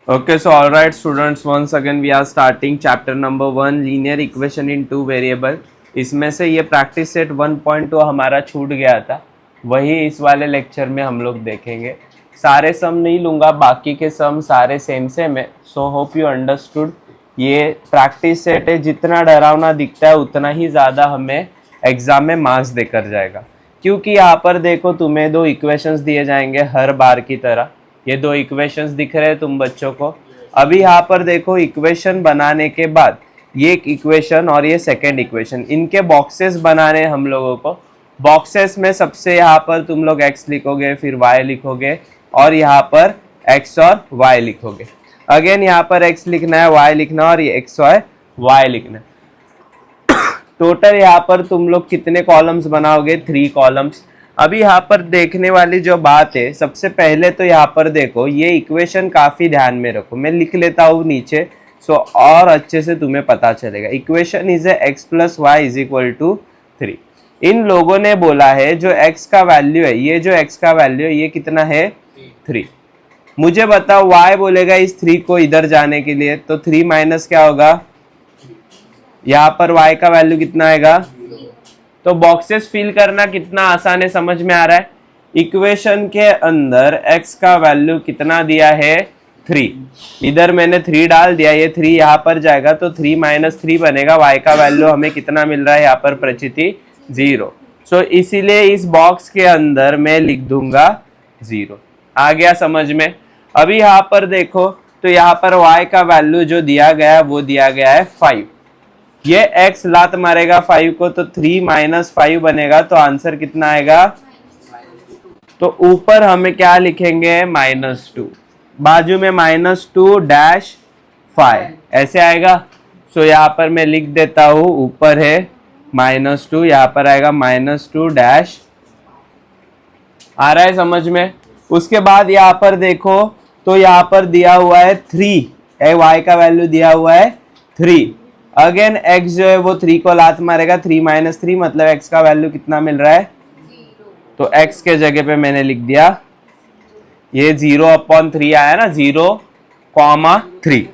Okay, so all right, students. Once again, we are starting chapter number 1, linear equation in two variable. इसमें से ये practice set 1.2 हमारा छूट गया था, वही इस वाले लेक्चर में हम लोग देखेंगे। सारे सम नहीं लूँगा, बाकी के सम सारे सेम सेम है। So hope you understood. ये प्रैक्टिस सेट है, जितना डरावना दिखता है उतना ही ज़्यादा हमें एग्ज़ाम में मार्क्स देकर जाएगा, क्योंकि यहाँ पर देखो तुम्हें दो इक्वेशंस दिए जाएंगे हर बार की तरह। ये दो इक्वेशंस दिख रहे हैं तुम बच्चों को। अभी यहाँ पर देखो इक्वेशन बनाने के बाद ये एक इक्वेशन और ये सेकंड इक्वेशन, इनके बॉक्सेस बनाने हम लोगों को। बॉक्सेस में सबसे यहाँ पर तुम लोग x लिखोगे, फिर y लिखोगे और यहाँ पर x और y लिखोगे। अगेन यहाँ पर x लिखना है, y लिखना है और ये x और y लिखना है। टोटल यहाँ पर तुम लोग कितने कॉलम्स बनाओगे? 3 कॉलम्स। अभी यहाँ पर देखने वाली जो बात है, सबसे पहले तो यहाँ पर देखो ये इक्वेशन काफी ध्यान में रखो, मैं लिख लेता हूँ नीचे सो और अच्छे से तुम्हें पता चलेगा। Equation is x plus Y is equal to 3। इन लोगों ने बोला है जो x का वैल्यू है, ये जो x का वैल्यू है ये कितना है? 3। मुझे बताओ y बोलेगा इस 3 को इधर जाने के लिए, तो 3 माइनस क्या होगा? यहाँ पर y का वैल्यू कितना आएगा? तो बॉक्सेस फिल करना कितना आसान है, समझ में आ रहा है। इक्वेशन के अंदर x का वैल्यू कितना दिया है? 3। इधर मैंने 3 डाल दिया, ये 3 यहाँ पर जाएगा तो 3 माइनस 3 बनेगा। y का वैल्यू हमें कितना मिल रहा है यहाँ पर प्रचिति? 0। सो इसीलिए इस बॉक्स के अंदर मैं लिख दूंगा 0। आ गया समझ में? अभी यहाँ पर देखो तो यहाँ पर y का वैल्यू जो दिया गया है वो दिया गया है 5। ये x लात मारेगा 5 को तो 3 माइनस 5 बनेगा, तो आंसर कितना आएगा? तो ऊपर हमें क्या लिखेंगे? -2, बाजू में -2 डैश 5 ऐसे आएगा। सो यहाँ पर मैं लिख देता हूँ, ऊपर है -2, यहाँ पर आएगा -2 डैश। आ रहा है समझ में? उसके बाद यहाँ पर देखो तो यहाँ पर दिया हुआ है 3, y का वैल्यू दिया हुआ है 3। अगेन x जो है वो 3 को लात मारेगा, 3 माइनस 3 मतलब x का वैल्यू कितना मिल रहा है? 0। तो x के जगह पे मैंने लिख दिया ये 0/3 आया ना, 0,3।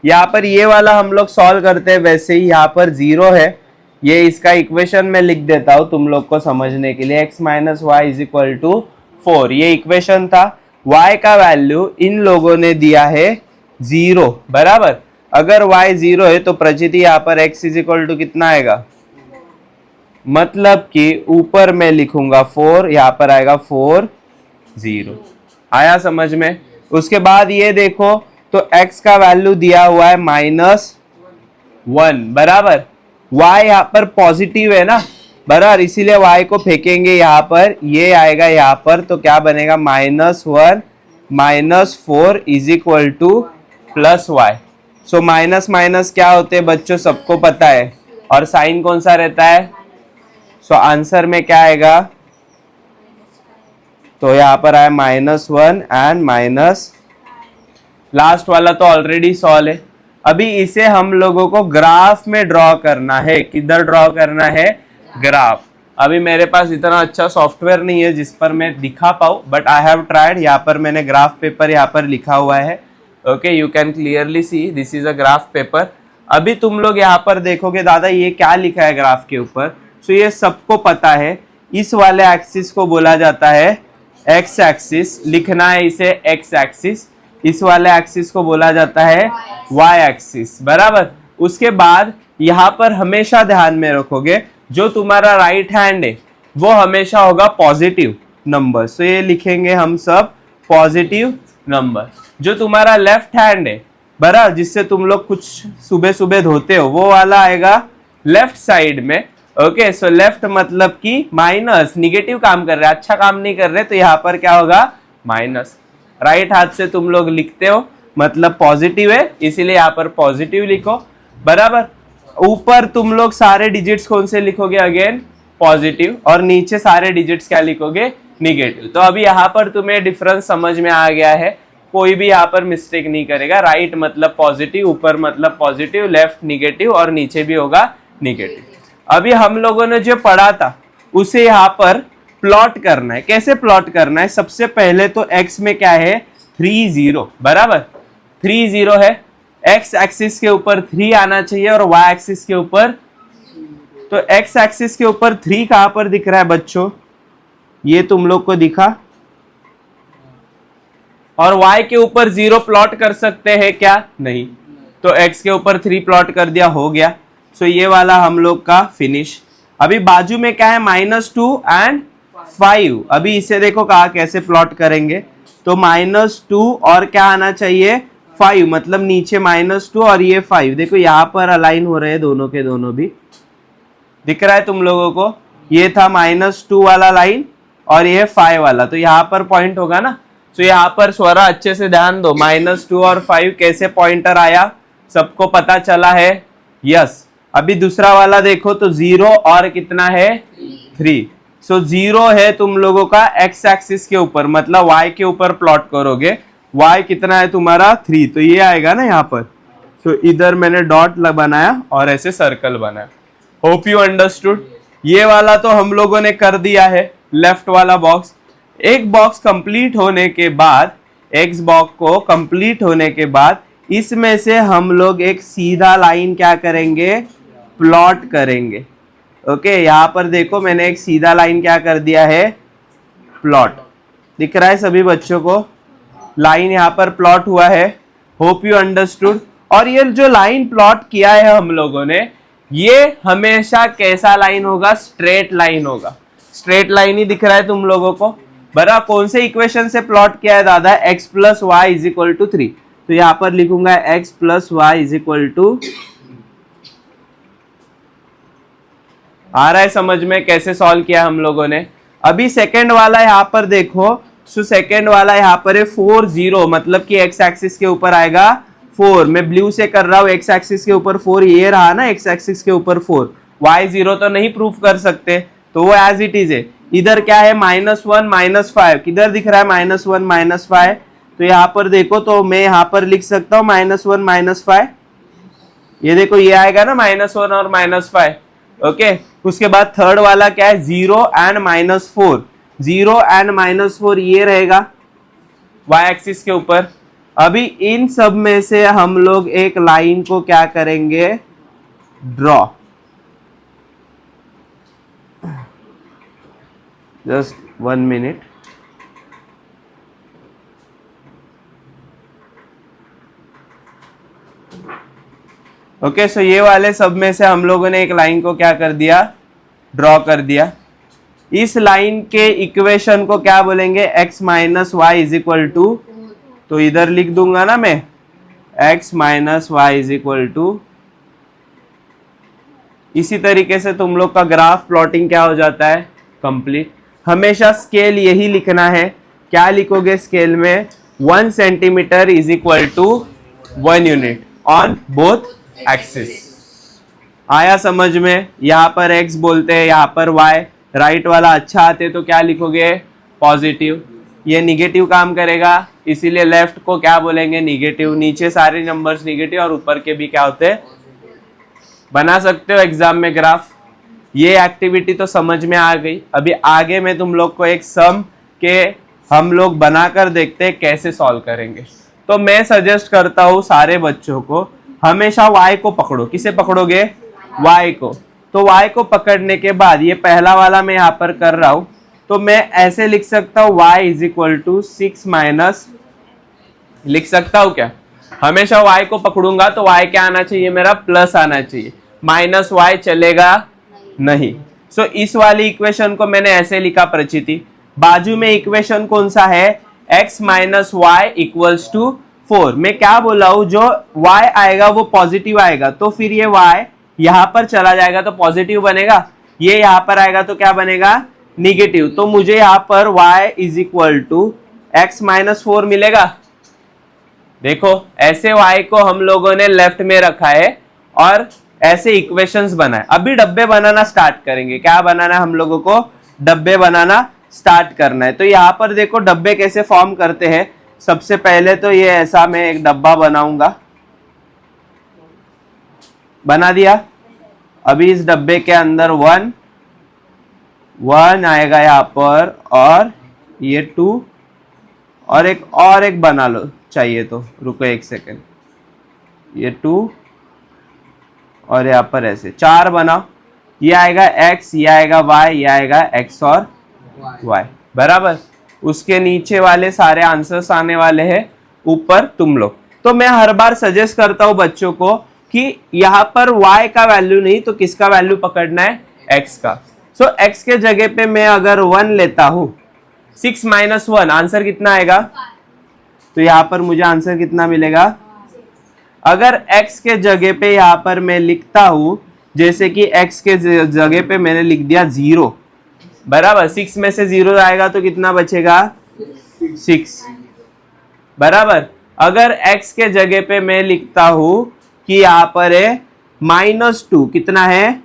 यहाँ पर ये वाला हम लोग सॉल्व करते हैं, वैसे ही यहाँ पर 0 है, ये इसका इक्वेशन में लिख देता हूँ तुम लोग को समझने के लिए। x minus Y is equal to 4 ये इक्वेशन था। y का वैल्यू इन लोगों ने दिया है 0, बराबर। अगर y 0 है तो प्रचिति यहाँ पर x इज इक्वल टू कितना आएगा? मतलब कि ऊपर मैं लिखूंगा 4, यहाँ पर आएगा 4 0। आया समझ में? उसके बाद ये देखो तो x का वैल्यू दिया हुआ है -1, बराबर। y यहाँ पर पॉजिटिव है ना, बराबर, इसीलिए y को फेंकेंगे यहाँ पर, ये आएगा यहाँ पर, तो क्या बनेगा? -1 -4 is equal two plus y। So minus minus क्या होते हैं बच्चों, सबको पता है, और साइन कौन सा रहता है? सो आंसर में क्या आएगा? तो यहाँ पर आया -1 एंड माइनस, लास्ट वाला तो ऑलरेडी सॉल्व है। अभी इसे हम लोगों को ग्राफ में ड्रॉ करना है। किधर ड्रॉ करना है? ग्राफ। अभी मेरे पास इतना अच्छा सॉफ्टवेयर नहीं है जिस पर मैं दिखा पाऊँ, बट आई हैव ट्राइड। यहाँ पर मैंने ग्राफ पेपर यहाँ पर लिखा हुआ है। Okay, you can clearly see this is a graph paper. अभी तुम लोग यहाँ पर देखोगे दादा ये क्या लिखा है ग्राफ के ऊपर। सो ये सबको पता है, इस वाले एक्सिस को बोला जाता है एक्स एक्सिस, लिखना है इसे एक्स एक्सिस। इस वाले एक्सिस को बोला जाता है वाई एक्सिस, बराबर। उसके बाद यहाँ पर हमेशा ध्यान में रखोगे जो तुम्हारा राइट हैंड है वो हमेशा होगा पॉजिटिव नंबर। सो ये लिखेंगे हम सब पॉजिटिव नंबर। जो तुम्हारा लेफ्ट हैंड है, बराबर, जिससे तुम लोग कुछ सुबह सुबह धोते हो, वो वाला आएगा लेफ्ट साइड में। ओके, सो लेफ्ट मतलब कि माइनस, निगेटिव काम कर रहे, अच्छा काम नहीं कर रहे, तो यहाँ पर क्या होगा? माइनस। राइट हाथ से तुम लोग लिखते हो मतलब पॉजिटिव है, इसीलिए यहाँ पर पॉजिटिव लिखो, बराबर। ऊपर तुम लोग सारे डिजिट्स कौन से लिखोगे? अगेन पॉजिटिव, और नीचे सारे डिजिट्स क्या लिखोगे? निगेटिव। तो अभी यहाँ पर तुम्हें डिफरेंस समझ में आ गया है, कोई भी यहाँ पर मिस्टेक नहीं करेगा। राइट मतलब पॉजिटिव, ऊपर मतलब पॉजिटिव, लेफ्ट निगेटिव और नीचे भी होगा निगेटिव। अभी हम लोगों ने जो पढ़ा था उसे यहाँ पर प्लॉट करना है। कैसे प्लॉट करना है? सबसे पहले तो x में क्या है? 3 0, बराबर। 3 0 है, एक्स एक्सिस के ऊपर 3 आना चाहिए और वाई एक्सिस के ऊपर, तो एक्स एक्सिस के ऊपर 3 कहां पर दिख रहा है बच्चों, ये तुम लोग को दिखा, और y के ऊपर 0 प्लॉट कर सकते हैं क्या, नहीं, तो x के ऊपर 3 प्लॉट कर दिया, हो गया। सो ये वाला हम लोग का फिनिश। अभी बाजू में क्या है, -2 एंड 5, अभी इसे देखो कहा कैसे प्लॉट करेंगे, तो -2 और क्या आना चाहिए 5, मतलब नीचे -2 और ये 5, देखो यहाँ पर अलाइन हो रहे हैं दोनों के दोनों भी, दिख रहा है तुम लोगों को, ये था -2 वाला लाइन और ये 5 वाला, तो यहाँ पर पॉइंट होगा ना। तो यहाँ पर स्वरा अच्छे से ध्यान दो, -2 और 5 कैसे पॉइंटर आया, सबको पता चला है, यस। अभी दूसरा वाला देखो तो 0 और कितना है 3, सो 0 है तुम लोगों का एक्स एक्सिस के ऊपर, मतलब y के ऊपर प्लॉट करोगे, y कितना है तुम्हारा 3, तो ये आएगा ना यहाँ पर। सो इधर मैंने डॉट बनाया और ऐसे सर्कल बनाया। Hope you understood. ये वाला तो हम लोगों ने कर दिया है, लेफ्ट वाला बॉक्स। एक बॉक्स कंप्लीट होने के बाद, एक्स बॉक्स को कंप्लीट होने के बाद इसमें से हम लोग एक सीधा लाइन क्या करेंगे, प्लॉट करेंगे। ओके, यहाँ पर देखो मैंने एक सीधा लाइन क्या कर दिया है, प्लॉट, दिख रहा है सभी बच्चों को, लाइन यहाँ पर प्लॉट हुआ है। Hope you understood. और ये जो लाइन प्लॉट किया है हम लोगों ने, ये हमेशा कैसा लाइन होगा, स्ट्रेट लाइन होगा। स्ट्रेट लाइन ही दिख रहा है तुम लोगों को, बराबर। कौन से इक्वेशन से प्लॉट किया है दादा, x plus Y is equal to 3, तो यहां पर लिखूंगा x plus Y is equal to, आ रहा है समझ में कैसे सॉल्व किया हम लोगों ने। अभी सेकेंड वाला यहाँ पर देखो, सो सेकेंड वाला यहाँ पर है 4 0, मतलब कि x एक्सिस के ऊपर आएगा 4, मैं ब्लू से कर रहा हूँ, x एक्सिस के ऊपर 4, ये रहा ना x एक्सिस के ऊपर 4, y 0 तो नहीं प्रूफ कर सकते, तो वो एज इट इज है। इधर क्या है -1 -5, किधर दिख रहा है -1 -5, तो यहाँ पर देखो, तो मैं यहाँ पर लिख सकता हूँ -1 -5, ये देखो ये आएगा ना -1 और -5, ओके। उसके बाद थर्ड वाला क्या है, 0 एंड -4, 0 एंड -4 ये रहेगा y एक्सिस के ऊपर। अभी इन सब में से हम लोग एक लाइन को क्या करेंगे, ड्रॉ, जस्ट 1 मिनट। ओके, सो ये वाले सब में से हम लोगों ने एक लाइन को क्या कर दिया, ड्रॉ कर दिया। इस लाइन के इक्वेशन को क्या बोलेंगे, x minus Y is equal to, तो इधर लिख दूंगा ना मैं, x minus Y is equal to. इसी तरीके से तुम लोग का ग्राफ प्लॉटिंग क्या हो जाता है, कंप्लीट। हमेशा स्केल यही लिखना है, क्या लिखोगे स्केल में, 1 centimetre is equal to 1 unit on both axis. आया समझ में, यहाँ पर x बोलते हैं, यहाँ पर y, राइट वाला अच्छा आते तो क्या लिखोगे, पॉजिटिव, ये निगेटिव काम करेगा, इसीलिए लेफ्ट को क्या बोलेंगे, निगेटिव। नीचे सारे नंबर्स निगेटिव और ऊपर के भी क्या होते हैं, बना सकते हो एग्जाम में ग्राफ। ये एक्टिविटी तो समझ में आ गई। अभी आगे मैं तुम लोग को एक सम के हम लोग बनाकर देखते हैं कैसे सॉल्व करेंगे। तो मैं सजेस्ट करता हूँ सारे बच्चों को, हमेशा y को पकड़ो। किसे पकड़ोगे, y को। तो y को पकड़ने के बाद ये पहला वाला मैं यहाँ पर कर रहा हूँ, तो मैं ऐसे लिख सकता हूँ y is equal to 6 minus, लिख सकता हूँ क्या, हमेशा y को पकड़ूंगा तो y क्या आना चाहिए, मेरा प्लस आना चाहिए, माइनस y चलेगा नहीं। सो इस वाली इक्वेशन को मैंने ऐसे लिखा प्रचिति। बाजू में इक्वेशन कौन सा है, x minus y equals to 4। मैं क्या बोला हूं, जो y आएगा वो पॉजिटिव आएगा, तो फिर ये y यहां पर चला जाएगा तो पॉजिटिव बनेगा, ये यहां पर आएगा तो क्या बनेगा, निगेटिव। तो मुझे यहां पर y is equal to x minus 4 मिलेगा। देखो ऐसे y को हम लोगों ने लेफ्ट में रखा है और ऐसे इक्वेशंस बनाए। अभी डब्बे बनाना स्टार्ट करेंगे। क्या बनाना है हम लोगों को, डब्बे बनाना स्टार्ट करना है। तो यहाँ पर देखो डब्बे कैसे फॉर्म करते हैं। सबसे पहले तो ये ऐसा मैं एक डब्बा बनाऊंगा, बना दिया। अभी इस डब्बे के अंदर 1 आएगा यहाँ पर, और ये 2 और एक बना लो चाहिए तो, रुको एक सेकेंड, ये 2 और यहाँ पर ऐसे 4 बनाओ, ये आएगा x, ये आएगा y, ये आएगा x और y, बराबर। उसके नीचे वाले सारे आंसर्स आने वाले हैं ऊपर तुम लोग। तो मैं हर बार सजेस्ट करता हूं बच्चों को कि यहाँ पर y का वैल्यू नहीं तो किसका वैल्यू पकड़ना है, x का। सो x के जगह पे मैं अगर 1 लेता हूं, 6 - 1 आंसर कितना आएगा, तो यहाँ पर मुझे आंसर कितना मिलेगा। अगर x के जगह पे यहाँ पर मैं लिखता हूं, जैसे कि x के जगह पे मैंने लिख दिया 0, बराबर। 6 में से 0 आएगा तो कितना बचेगा, 6, बराबर। अगर x के जगह पे मैं लिखता हूं कि यहाँ पर है -2, कितना है,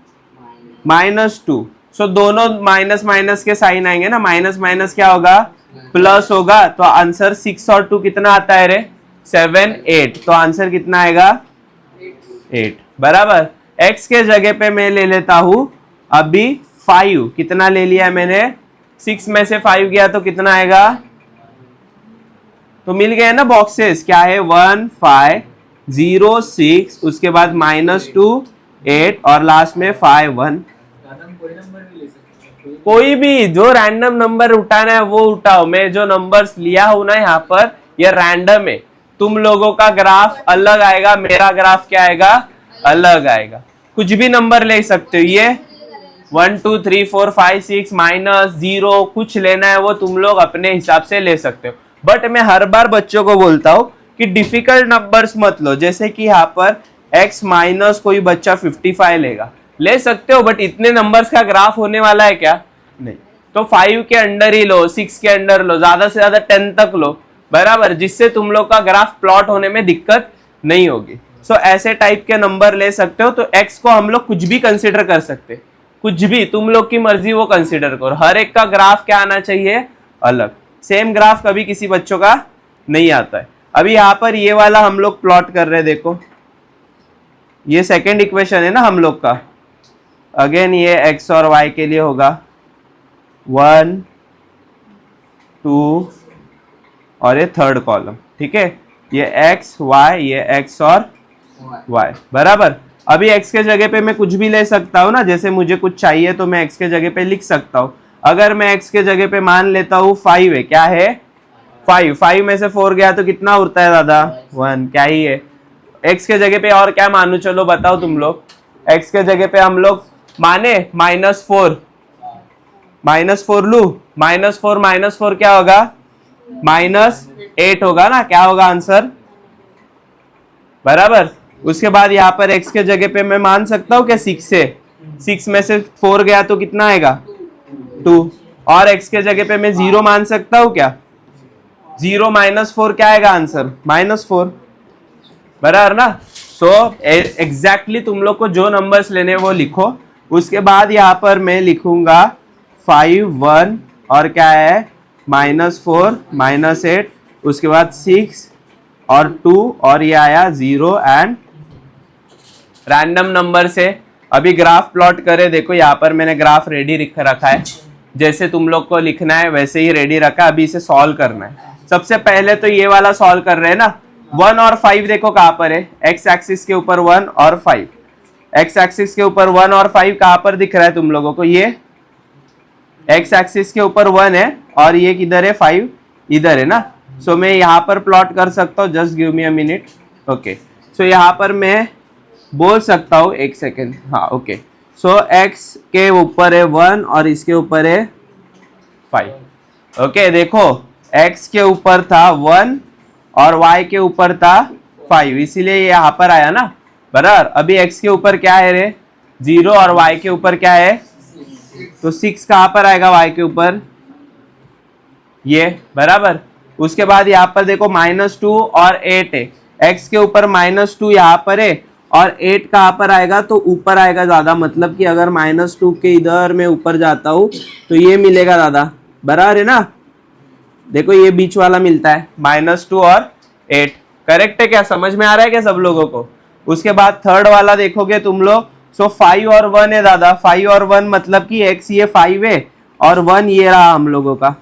-2। सो दोनों माइनस माइनस के साइन आएंगे ना, माइनस माइनस क्या होगा, प्लस होगा। तो आंसर 6 और 2 कितना आता है रे, 7, 8। तो आंसर कितना आएगा, 8, बराबर। x के जगह पे मैं ले लेता हूं अभी 5, कितना ले लिया है मैंने, 6 में से 5 गया तो कितना आएगा, तो मिल गए ना बॉक्सेस, क्या है 1, 5, 0, 6, उसके बाद -2, 8 और लास्ट में 5, 1। कोई भी जो रैंडम नंबर उठाना है वो उठाओ। मैं जो नंबर्स लिया हूं ना यहाँ पर, ये रैंडम है। तुम लोगों का ग्राफ अलग आएगा, मेरा ग्राफ क्या आएगा, अलग आएगा। कुछ भी नंबर ले सकते हो, ये 1, 2, 3, 4, 5, 6 -0 कुछ लेना है वो तुम लोग अपने हिसाब से ले सकते हो। बट मैं हर बार बच्चों को बोलता हूँ कि डिफिकल्ट नंबर्स मत लो। जैसे कि यहाँ पर x माइनस कोई बच्चा 55 लेगा, ले सकते हो, बट इतने नंबर्स का ग्राफ होने वाला है क्या, नहीं। तो 5 के अंडर ही लो, 6 के अंडर लो, ज्यादा से ज्यादा 10 तक लो, बराबर, जिससे तुम लोग का ग्राफ प्लॉट होने में दिक्कत नहीं होगी। सो ऐसे टाइप के नंबर ले सकते हो। तो x को हम लोग कुछ भी कंसिडर कर सकते, कुछ भी, तुम लोग की मर्जी वो कंसिडर करो। हर एक का ग्राफ क्या आना चाहिए, अलग। सेम ग्राफ कभी किसी बच्चों का नहीं आता है। अभी यहाँ पर ये वाला हम लोग प्लॉट कर रहे हैं, देखो ये सेकेंड इक्वेशन है ना हम लोग का। अगेन ये x और y के लिए होगा 1, 2 और ये थर्ड कॉलम, ठीक है। ये x, y, ये x और y, बराबर। अभी x के जगह पे मैं कुछ भी ले सकता हूँ ना, जैसे मुझे कुछ चाहिए तो मैं x के जगह पे लिख सकता हूँ। अगर मैं x के जगह पे मान लेता हूँ 5 है, क्या है 5 में से 4 गया तो कितना उड़ता है दादा, 1, क्या ही है। x के जगह पे और क्या मानू, चलो बताओ तुम लोग। x के जगह पे हम लोग माने -4 लू, -4 क्या होगा, -8 होगा ना, क्या होगा आंसर, बराबर। उसके बाद यहाँ पर x के जगह पे मैं मान सकता हूँ क्या 6 है, 6 में से 4 गया तो कितना आएगा 2। और x के जगह पे मैं 0 मान सकता हूँ क्या, 0 -4 क्या आएगा आंसर, -4, बराबर ना। सो एग्जैक्टली तुम लोग को जो नंबर्स लेने वो लिखो। उसके बाद यहाँ पर मैं लिखूंगा 5, 1 और क्या है -4, -8, उसके बाद 6 और 2 और ये आया 0 एंड रैंडम नंबर से। अभी ग्राफ प्लॉट करे, देखो यहाँ पर मैंने ग्राफ रेडी रखा है, जैसे तुम लोग को लिखना है वैसे ही रेडी रखा। अभी इसे सॉल्व करना है। सबसे पहले तो ये वाला सॉल्व कर रहे हैं ना, 1 और 5 देखो कहाँ पर है, x एक्सिस के ऊपर 1 और 5, x एक्सिस के ऊपर 1 और 5 कहाँ पर दिख रहा है तुम लोगों को, ये x एक्सिस के ऊपर 1 है और ये किधर है 5 इधर है ना। सो मैं यहाँ पर प्लॉट कर सकता हूँ, just give me a minute, okay. So यहाँ पर मैं बोल सकता हूँ, एक सेकेंड, हाँ ओके। सो x के ऊपर है 1 और इसके ऊपर है 5, ओके। देखो x के ऊपर था 1 और y के ऊपर था 5, इसीलिए ये यहाँ पर आया ना, बराबर। अभी x के ऊपर क्या है रे 0 और y के ऊपर क्या है, तो 6 कहाँ पर आएगा y के ऊपर, ये, बराबर। उसके बाद यहाँ पर देखो -2 और 8 है, x के ऊपर -2 यहाँ पर है और 8 कहाँ पर आएगा, तो ऊपर आएगा ज्यादा, मतलब कि अगर -2 के इधर में ऊपर जाता हूँ तो ये मिलेगा दादा, बराबर है ना। देखो ये बीच वाला मिलता है -2 और 8, करेक्ट है क्या, समझ में आ रहा है क्या सब लोगों को। उसके बाद थर्ड वाला देखोगे तुम लोग, सो 5 और 1 है दादा, 5 और 1 मतलब कि x ये 5 है और 1 ये रहा हम लोगों का,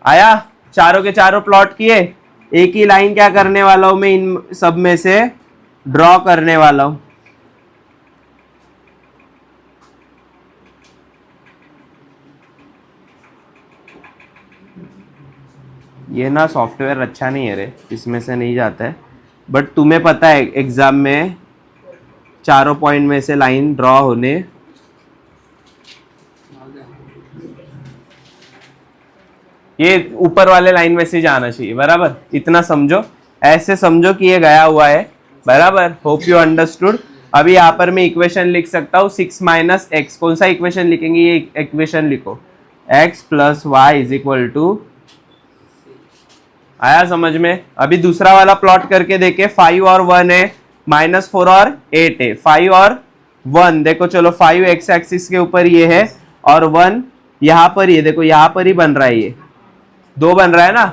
आया चारों के चारों प्लॉट किए। एक ही लाइन क्या करने वाला हूं मैं, इन सब में से ड्रॉ करने वाला हूं। ये ना सॉफ्टवेयर अच्छा नहीं है रे, इसमें से नहीं जाता है, बट तुम्हें पता है एग्जाम में चारों पॉइंट में से लाइन ड्रॉ होने। ये ऊपर वाले लाइन में से जाना चाहिए, बराबर, इतना समझो, ऐसे समझो कि ये गया हुआ है, बराबर। Hope you understood. अभी यहाँ पर मैं इक्वेशन लिख सकता हूँ 6 माइनस एक्स। कौन सा इक्वेशन लिखेंगे, ये इक्वेशन लिखो, x plus Y is equal to, आया समझ में। अभी दूसरा वाला प्लॉट करके देखे, 5 और 1 है, -4 और 8 है, 5 और 1 देखो, चलो 5 एक्स एक्सिस के ऊपर ये है और 1 यहाँ पर, ये देखो यहाँ पर ही बन रहा है, ये 2 बन रहा है ना,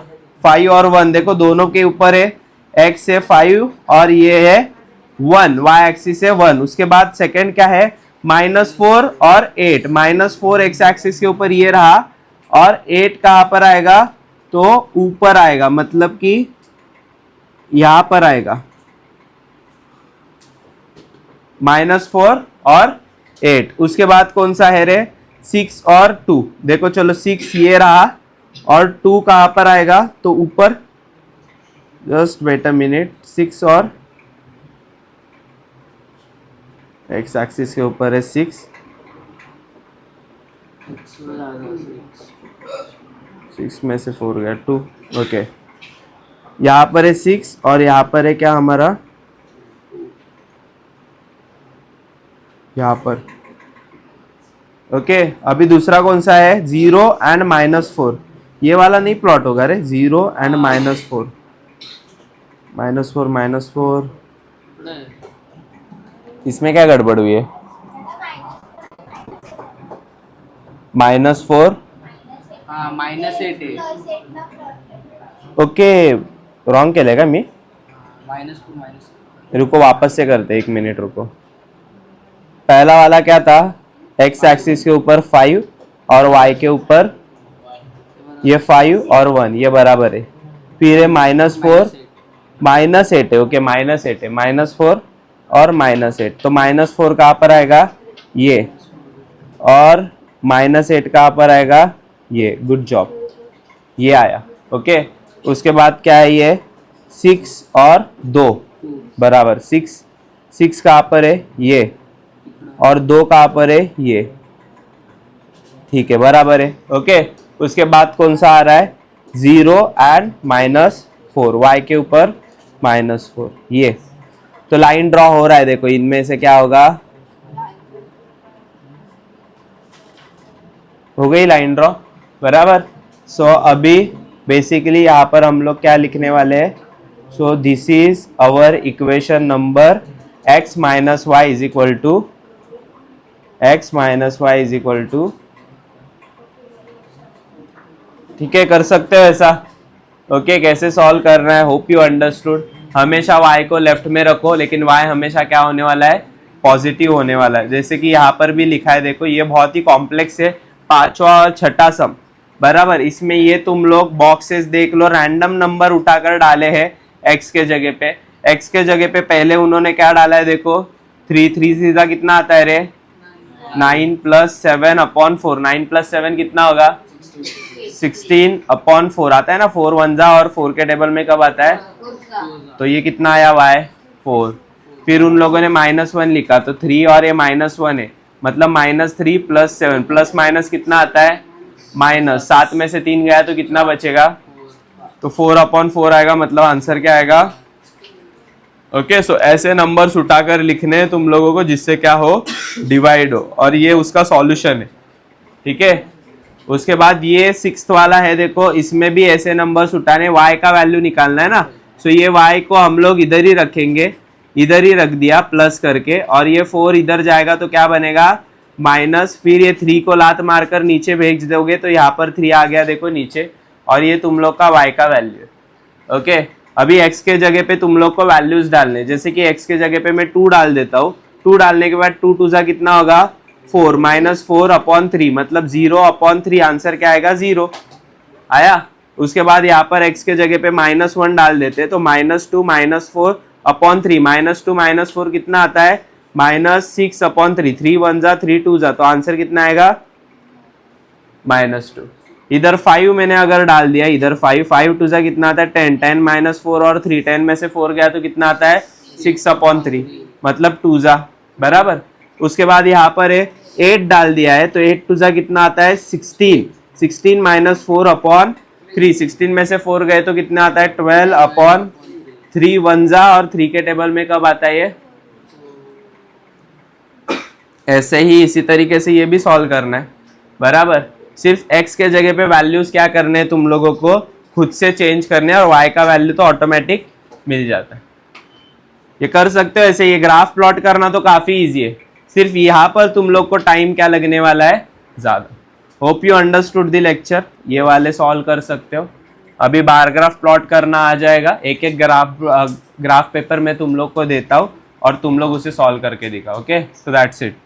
5 और 1 देखो दोनों के ऊपर है, x है 5 और ये है 1, y एक्सिस है 1। उसके बाद सेकंड क्या है, -4 और 8, -4 x एक्सिस के ऊपर ये रहा और 8 कहाँ पर आएगा, तो ऊपर आएगा, मतलब कि यहां पर आएगा, -4 और 8। उसके बाद कौन सा है रे, 6 और 2 देखो, चलो 6 ये रहा और 2 कहां पर आएगा, तो ऊपर, जस्ट वेट अ मिनट, 6 और एक्स एक्सिस के ऊपर है 6 में से 4 गया 2, ओके। यहाँ पर है 6 और यहाँ पर है क्या हमारा, यहाँ पर, ओके। अभी दूसरा कौन सा है, 0 एंड -4, ये वाला नहीं प्लॉट होगा रे, 0 एंड -4, -4 इसमें क्या गड़बड़ हुई है, -4 -8 आहे, ओके, रॉन्ग केलंय मी, -4 रुको वापस से करते, 1 मिनट रुको। पहला वाला क्या था, x एक्सिस के ऊपर 5 और y के ऊपर ये 5 और 1, ये बराबर है, फिर है -4 -8 है, ओके, -8 है, -4 और -8, तो -4 कहाँ पर आएगा, ये, और -8 कहाँ पर आएगा, ये, गुड जॉब, ये आया, ओके। उसके बाद क्या है, ये 6 और 2 बराबर, 6 कहाँ पर है, ये, और 2 कहाँ पर है, ये, ठीक है, बराबर है, ओके। उसके बाद कौन सा आ रहा है, 0 एंड -4, y के ऊपर -4, ये, तो लाइन ड्रॉ हो रहा है, देखो इनमें से क्या होगा, हो गई लाइन ड्रॉ, बराबर। सो अभी बेसिकली यहाँ पर हम लोग क्या लिखने वाले हैं, so this is our equation number x minus Y is equal to, ठीक है, कर सकते हो ऐसा, ओके। कैसे सॉल्व करना है, होप यू अंडरस्टूड। हमेशा y को लेफ्ट में रखो, लेकिन y हमेशा क्या होने वाला है, पॉजिटिव होने वाला है, जैसे कि यहाँ पर भी लिखा है, देखो ये बहुत ही कॉम्प्लेक्स है, 5वां और 6ठा सम, बराबर। इसमें ये तुम लोग बॉक्सेस देख लो, रैंडम नंबर उठाकर डाले हैं x के जगह पे, x के जगह पे पहले उन्होंने क्या डाला है, देखो 3 सीधा कितना आता है रे, 9 + 7/4, 9 + 7 कितना होगा, 16/4 आता है ना, 4 1 जा, और 4 के टेबल में कब आता है, तो ये कितना आया, y 4। फिर उन लोगों ने -1 लिखा, तो 3 और ये -1 है, मतलब -3 + 7, प्लस माइनस कितना आता है, -7 में से 3 गया तो कितना बचेगा, तो 4/4 आएगा, मतलब आंसर क्या आएगा, ओके। सो ऐसे नंबर्स उठाकर लिखने हैं तुम लोगों को, जिससे क्या हो, डिवाइड हो, और ये उसका सॉल्यूशन है, ठीक है। उसके बाद ये 6th वाला है, देखो इसमें भी ऐसे नंबर्स उठाने, y का वैल्यू निकालना है ना, सो ये y को हम लोग इधर ही रखेंगे, इधर ही रख दिया प्लस करके, और ये 4 इधर जाएगा तो क्या बनेगा, माइनस, फिर ये 3 को लात मारकर नीचे भेज दोगे तो यहाँ पर 3 आ गया, देखो नीचे, और ये तुम लोग का y का वैल्यू है, ओके। अभी x के जगह पे तुम लोग को वैल्यूज डालने, जैसे कि x के जगह पे मैं 2 डाल देता हूँ, 2 डालने के बाद 2 2 कितना होगा, 4, -4/3, मतलब 0/3, आंसर क्या आएगा, 0 आया। उसके बाद यहाँ पर x के जगह पे -1 डाल देते तो -2 -4/3, -2 -4 कितना आता है -6/3, 3 1 जा 3 2 जा, तो आंसर कितना आएगा -2। इधर 5 मैंने अगर डाल दिया, इधर 5 2 जा कितना आता है 10, 10 -4 और 3, 10 में से 4 गया तो कितना आता है 6/3, मतलब 2 जा, बराबर। उसके बाद यहाँ पर 8 डाल दिया है तो 8 2 जा कितना आता है 16, 16 -4/3, 16 में से 4 गए तो कितना आता है 12/3, 1 जा, और 3 के टेबल में कब आता है ये, ऐसे ही इसी तरीके से ये भी सॉल्व करना है, बराबर। सिर्फ x के जगह पे वैल्यूज क्या करने हैं तुम लोगों को, खुद से चेंज करने हैं, और y का वैल्यू तो ऑटोमेटिक मिल जाता है। ये कर सकते हो ऐसे। ये ग्राफ प्लॉट करना तो काफी इजी है, सिर्फ यहाँ पर तुम लोग को टाइम क्या लगने वाला है ज्यादा। Hope you understood the lecture. ये वाले सॉल्व कर सकते हो। अभी बार ग्राफ प्लॉट करना आ जाएगा, एक एक ग्राफ पेपर में तुम लोग को देता हूँ और तुम लोग उसे सॉल्व करके दिखाओ। Okay, so that's it.